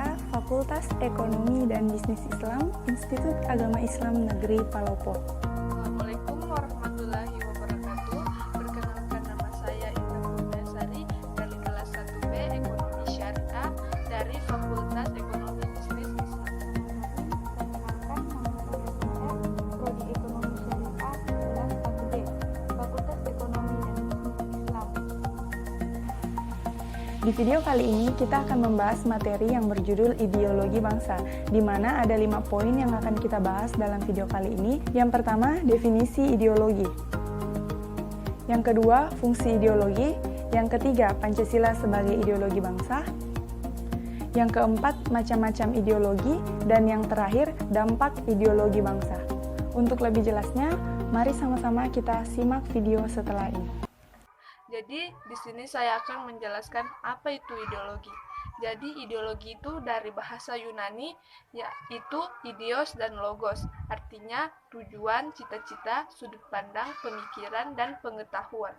Syariah, Fakultas Ekonomi dan Bisnis Islam, Institut Agama Islam Negeri Palopo. Assalamualaikum warahmatullahi wabarakatuh. Perkenalkan, nama saya Indah Purnasari dari kelas 1B Ekonomi Syariah dari Fakultas Ekonomi Bisnis Islam. Perkenalkan, nama saya Prodi Ekonomi Syariah kelas 1B Fakultas Ekonomi dan Bisnis Islam. Di video kali ini kita akan membahas materi yang berjudul ideologi bangsa, di mana ada 5 poin yang akan kita bahas dalam video kali ini. Yang pertama, definisi ideologi. Yang kedua, fungsi ideologi. Yang ketiga, Pancasila sebagai ideologi bangsa. Yang keempat, macam-macam ideologi. Dan yang terakhir, dampak ideologi bangsa. Untuk lebih jelasnya, mari sama-sama kita simak video setelah ini. Jadi, di sini saya akan menjelaskan apa itu ideologi. Jadi, ideologi itu dari bahasa Yunani, yaitu ideos dan logos. Artinya, tujuan, cita-cita, sudut pandang, pemikiran, dan pengetahuan.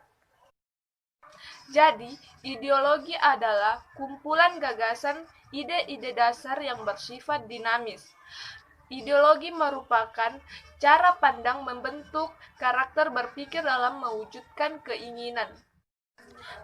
Jadi, ideologi adalah kumpulan gagasan ide-ide dasar yang bersifat dinamis. Ideologi merupakan cara pandang membentuk karakter berpikir dalam mewujudkan keinginan.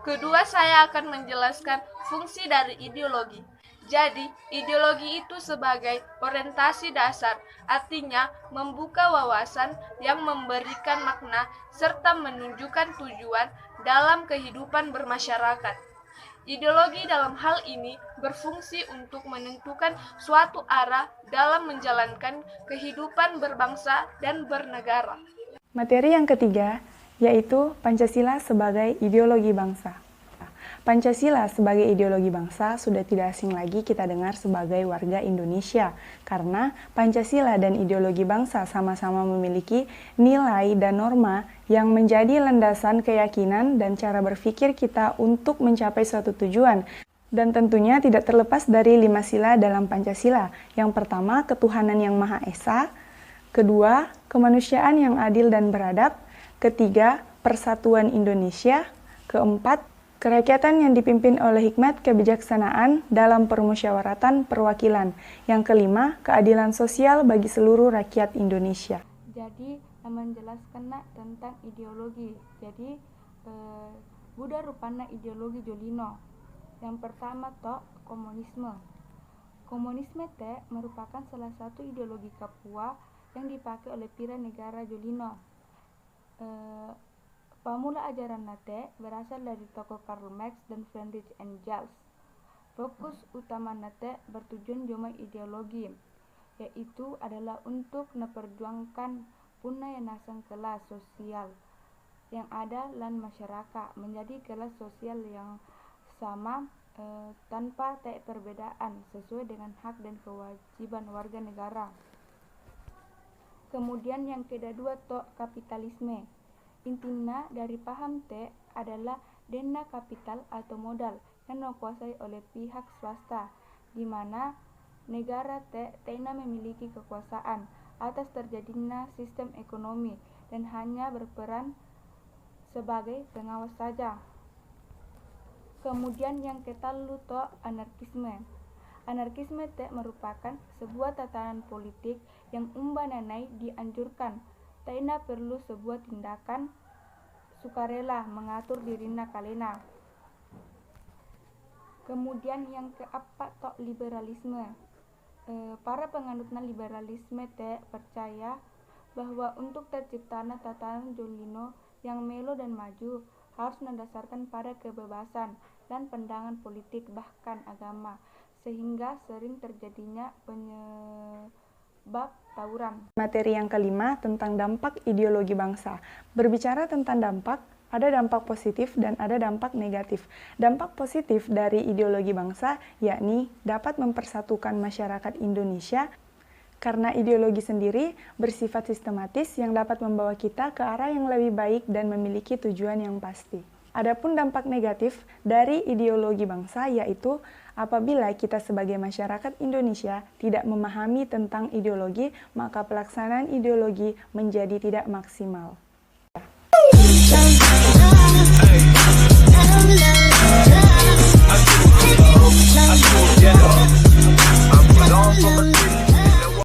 Kedua, saya akan menjelaskan fungsi dari ideologi. Jadi, ideologi itu sebagai orientasi dasar, artinya membuka wawasan yang memberikan makna serta menunjukkan tujuan dalam kehidupan bermasyarakat. Ideologi dalam hal ini berfungsi untuk menentukan suatu arah dalam menjalankan kehidupan berbangsa dan bernegara. Materi yang ketiga, yaitu Pancasila sebagai ideologi bangsa. Pancasila sebagai ideologi bangsa sudah tidak asing lagi kita dengar sebagai warga Indonesia, karena Pancasila dan ideologi bangsa sama-sama memiliki nilai dan norma yang menjadi landasan keyakinan dan cara berpikir kita untuk mencapai suatu tujuan. Dan tentunya tidak terlepas dari 5 sila dalam Pancasila. Yang pertama, ketuhanan yang Maha Esa. Kedua, kemanusiaan yang adil dan beradab. Ketiga, persatuan Indonesia. Keempat, kerakyatan yang dipimpin oleh hikmat kebijaksanaan dalam permusyawaratan perwakilan. Yang kelima, keadilan sosial bagi seluruh rakyat Indonesia. Jadi, menjelaskan tentang ideologi. Jadi, Buddha rupana ideologi Jolino. Yang pertama, komunisme. Komunisme merupakan salah satu ideologi Papua yang dipakai oleh pira negara Jolino. Pamula ajaran nate berasal dari tokoh Karl Marx dan Friedrich Engels. Fokus utama nate bertujuan jomai ideologi, yaitu adalah untuk memperjuangkan punai nasang kelas sosial yang ada dalam masyarakat menjadi kelas sosial yang sama tanpa perbedaan sesuai dengan hak dan kewajiban warga negara. Kemudian yang kedua, kapitalisme. Intinya dari paham adalah dana kapital atau modal yang dikuasai oleh pihak swasta, di mana negara tidak memiliki kekuasaan atas terjadinya sistem ekonomi dan hanya berperan sebagai pengawas saja. Kemudian yang ketiga, anarkisme. Anarkisme merupakan sebuah tatanan politik yang umbananai dianjurkan. Taina perlu sebuah tindakan sukarela mengatur dirinya kalena. Kemudian yang keempat, liberalisme. Para penganutna liberalisme percaya bahwa untuk terciptanya tatanan Jolino yang melo dan maju harus mendasarkan pada kebebasan dan pandangan politik bahkan agama, sehingga sering terjadinya penyebab tawuran. Materi yang kelima tentang dampak ideologi bangsa. Berbicara tentang dampak, ada dampak positif dan ada dampak negatif. Dampak positif dari ideologi bangsa yakni dapat mempersatukan masyarakat Indonesia karena ideologi sendiri bersifat sistematis yang dapat membawa kita ke arah yang lebih baik dan memiliki tujuan yang pasti. Adapun dampak negatif dari ideologi bangsa yaitu apabila kita sebagai masyarakat Indonesia tidak memahami tentang ideologi, maka pelaksanaan ideologi menjadi tidak maksimal. Yeah.